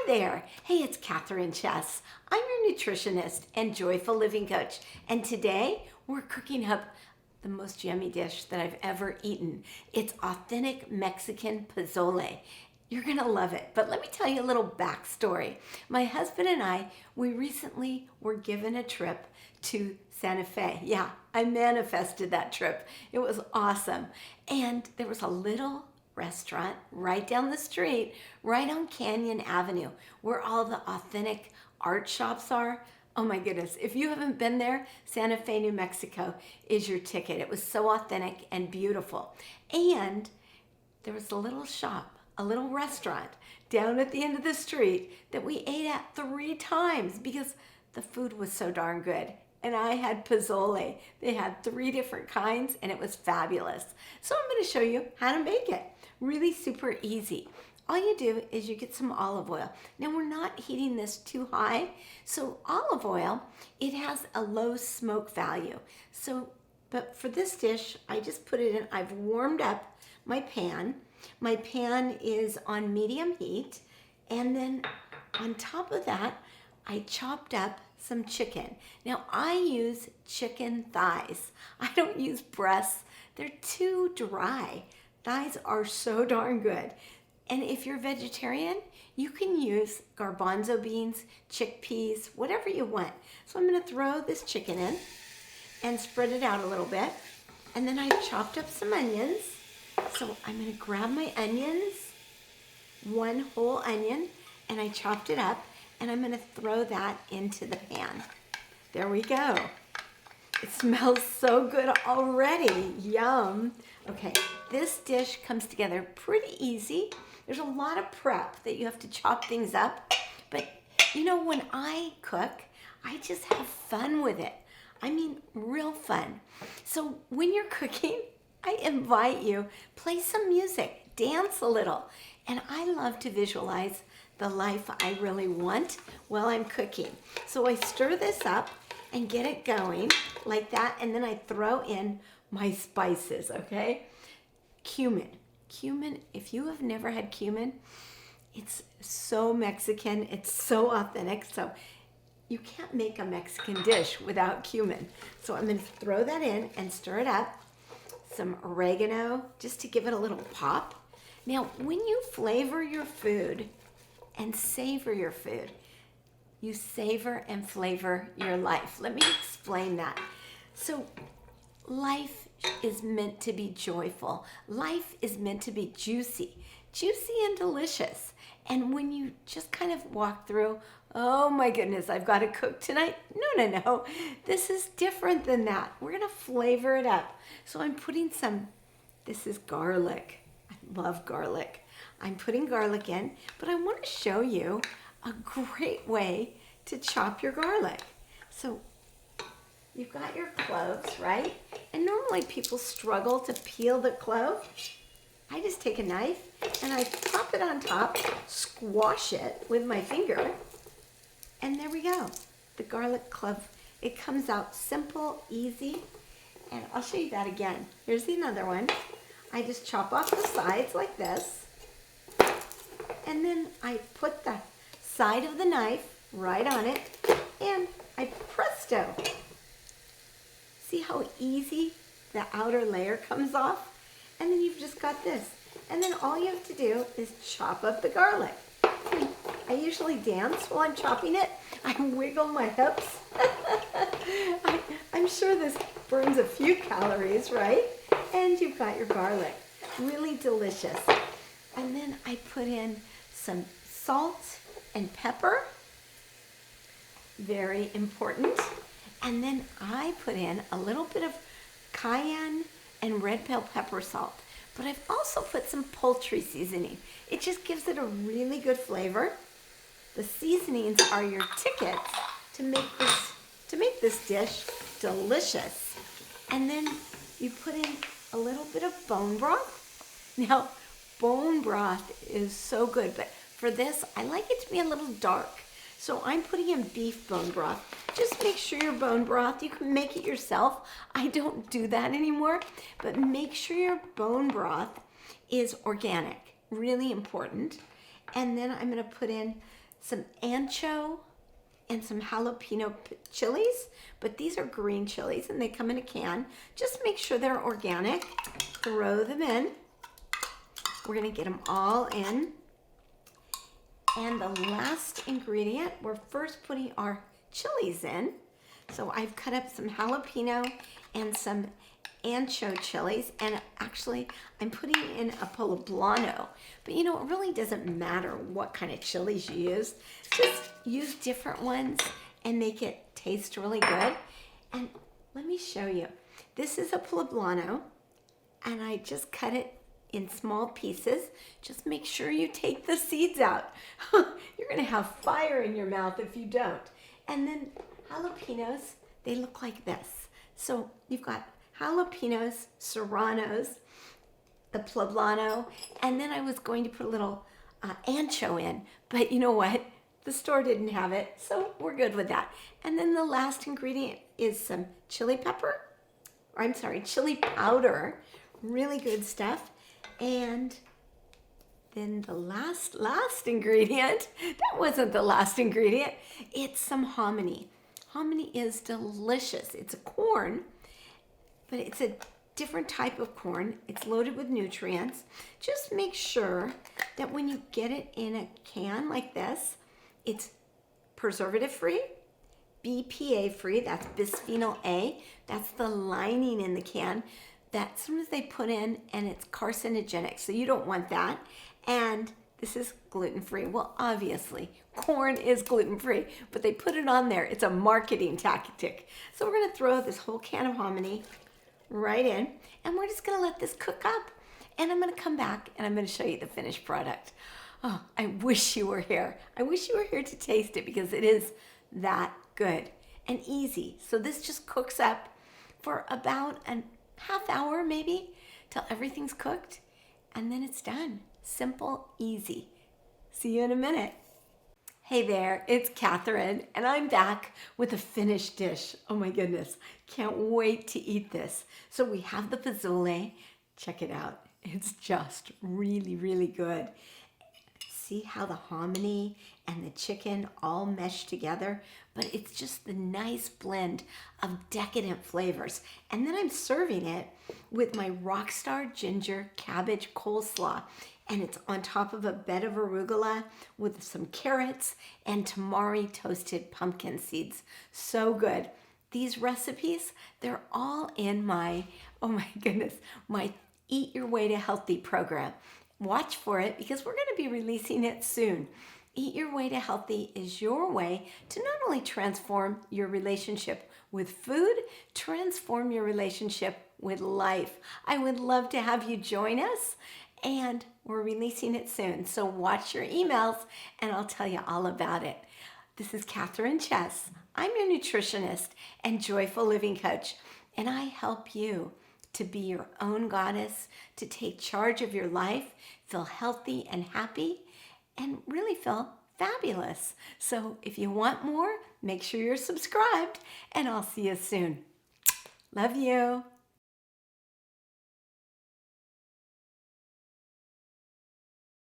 Hi there. Hey, it's Catherine Chess. I'm your nutritionist and joyful living coach. And today we're cooking up the most yummy dish that I've ever eaten. It's authentic Mexican pozole. You're gonna love it. But let me tell you a little backstory. My husband and I, we recently were given a trip to Santa Fe. Yeah, I manifested that trip. It was awesome. And there was a little restaurant right down the street, right on Canyon Avenue, where all the authentic art shops are. Oh my goodness, if you haven't been there, Santa Fe, New Mexico is your ticket. It was so authentic and beautiful. And there was a little shop, a little restaurant down at the end of the street that we ate at 3 times because the food was so darn good. And I had pozole. They had 3 different kinds and it was fabulous. So I'm going to show you how to make it. Really super easy. All you do is you get some olive oil. Now we're not heating this too high. So olive oil, it has a low smoke value. But for this dish, I just put it in, I've warmed up my pan. My pan is on medium heat. And then on top of that, I chopped up some chicken. Now I use chicken thighs. I don't use breasts. They're too dry. Thighs are so darn good. And if you're vegetarian, you can use garbanzo beans, chickpeas, whatever you want. So I'm gonna throw this chicken in and spread it out a little bit. And then I chopped up some onions. So I'm gonna grab my onions, 1 whole onion, and I chopped it up, and I'm gonna throw that into the pan. There we go. It smells so good already. Yum. Okay, this dish comes together pretty easy. There's a lot of prep that you have to chop things up. But you know, when I cook, I just have fun with it. I mean, real fun. So when you're cooking, I invite you, play some music, dance a little. And I love to visualize the life I really want while I'm cooking. So I stir this up and get it going like that, and then I throw in my spices, okay? Cumin. Cumin, if you have never had cumin, it's so Mexican, it's so authentic, so you can't make a Mexican dish without cumin. So I'm gonna throw that in and stir it up. Some oregano, just to give it a little pop. Now, when you flavor your food and savor your food, you savor and flavor your life. Let me explain that. So life is meant to be joyful. Life is meant to be juicy and delicious. And when you just kind of walk through, oh my goodness, I've got to cook tonight. No. This is different than that. We're going to flavor it up. So I'm putting this is garlic. I love garlic. I'm putting garlic in, but I want to show you a great way to chop your garlic. So you've got your cloves, right? And normally people struggle to peel the clove. I just take a knife and I pop it on top, squash it with my finger, and there we go. The garlic clove, it comes out simple, easy, and I'll show you that again. Here's another one. I just chop off the sides like this, and then I put the side of the knife right on it, and presto. See how easy the outer layer comes off? And then you've just got this. And then all you have to do is chop up the garlic. I usually dance while I'm chopping it. I wiggle my hips. I'm sure this burns a few calories, right? And you've got your garlic. Really delicious. And then I put in some salt and pepper. Very important. And then I put in a little bit of cayenne and red bell pepper salt. But I've also put some poultry seasoning. It just gives it a really good flavor. The seasonings are your tickets to make this dish delicious. And then you put in a little bit of bone broth. Now, bone broth is so good, but for this, I like it to be a little dark. So I'm putting in beef bone broth. Just make sure your bone broth, you can make it yourself. I don't do that anymore, but make sure your bone broth is organic, really important. And then I'm gonna put in some ancho, and some jalapeno chilies, but these are green chilies and they come in a can. Just make sure they're organic. Throw them in. We're gonna get them all in. And the last ingredient, we're first putting our chilies in. So I've cut up some jalapeno and some ancho chilies, and actually I'm putting in a poblano. But you know, it really doesn't matter what kind of chilies you use. Just use different ones and make it taste really good. And let me show you. This is a poblano, and I just cut it in small pieces. Just make sure you take the seeds out. You're gonna have fire in your mouth if you don't. And then jalapenos, they look like this. So you've got jalapenos, serranos, the poblano, and then I was going to put a little ancho in, but you know what? The store didn't have it, so we're good with that. And then the last ingredient is some chili powder, really good stuff. And then the last ingredient, that wasn't the last ingredient, it's some hominy. Hominy is delicious. It's a corn, but it's a different type of corn. It's loaded with nutrients. Just make sure that when you get it in a can like this, it's preservative free, BPA free, that's bisphenol A. That's the lining in the can that sometimes they put in, and it's carcinogenic, so you don't want that. And this is gluten-free. Well, obviously, corn is gluten-free, but they put it on there. It's a marketing tactic. So we're gonna throw this whole can of hominy right in, and we're just gonna let this cook up. And I'm gonna come back and I'm gonna show you the finished product. Oh, I wish you were here. I wish you were here to taste it, because it is that good and easy. So this just cooks up for about a half hour maybe till everything's cooked, and then it's done. Simple, easy. See you in a minute. Hey there, it's Catherine, and I'm back with a finished dish. Oh my goodness, can't wait to eat this. So we have the pozole. Check it out. It's just really, really good. See how the hominy and the chicken all mesh together? But it's just the nice blend of decadent flavors. And then I'm serving it with my Rockstar Ginger Cabbage Coleslaw. And it's on top of a bed of arugula with some carrots and tamari toasted pumpkin seeds. So good. These recipes, they're all in my, oh my goodness, my Eat Your Way to Healthy program. Watch for it, because we're going to be releasing it soon. Eat Your Way to Healthy is your way to not only transform your relationship with food, transform your relationship with life. I would love to have you join us, and we're releasing it soon. So watch your emails and I'll tell you all about it. This is Catherine Chess. I'm your nutritionist and joyful living coach, and I help you to be your own goddess, to take charge of your life, feel healthy and happy, and really feel fabulous. So if you want more, make sure you're subscribed, and I'll see you soon. Love you.